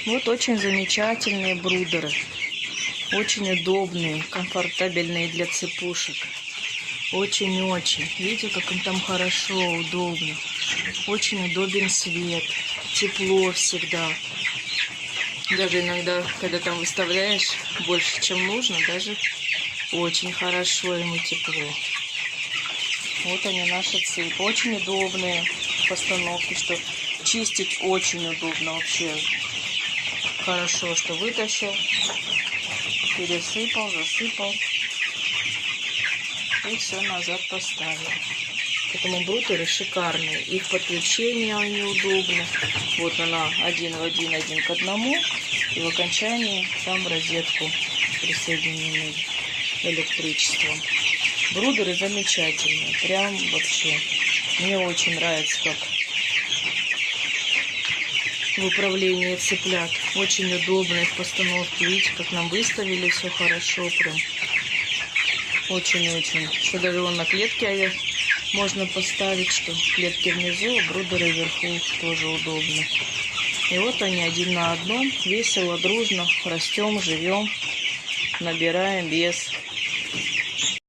Вот очень замечательные брудеры. Очень удобные, комфортабельные для цепушек. Очень-очень. Видите, как им там хорошо, удобно. Очень удобен свет. Тепло всегда. Даже иногда, когда там выставляешь больше, чем нужно, даже очень хорошо ему тепло. Вот они, наши цепи. Очень удобные постановки, что чистить очень удобно вообще. Хорошо, что вытащил, пересыпал, засыпал и все назад поставил. Поэтому брутеры шикарные. Их подключение они удобны. Вот она один в один, один к одному. И в окончании там розетку присоединены электричеством. Брудеры замечательные. Прям вообще. Мне очень нравится, как в управлении цыплят. Очень удобно в постановке. Видите, как нам выставили все хорошо. Прям очень-очень. Что даже вон на клетке можно поставить, что клетки внизу, а брудеры вверху тоже удобно. И вот они один на одном. Весело, дружно растем, живем, набираем вес.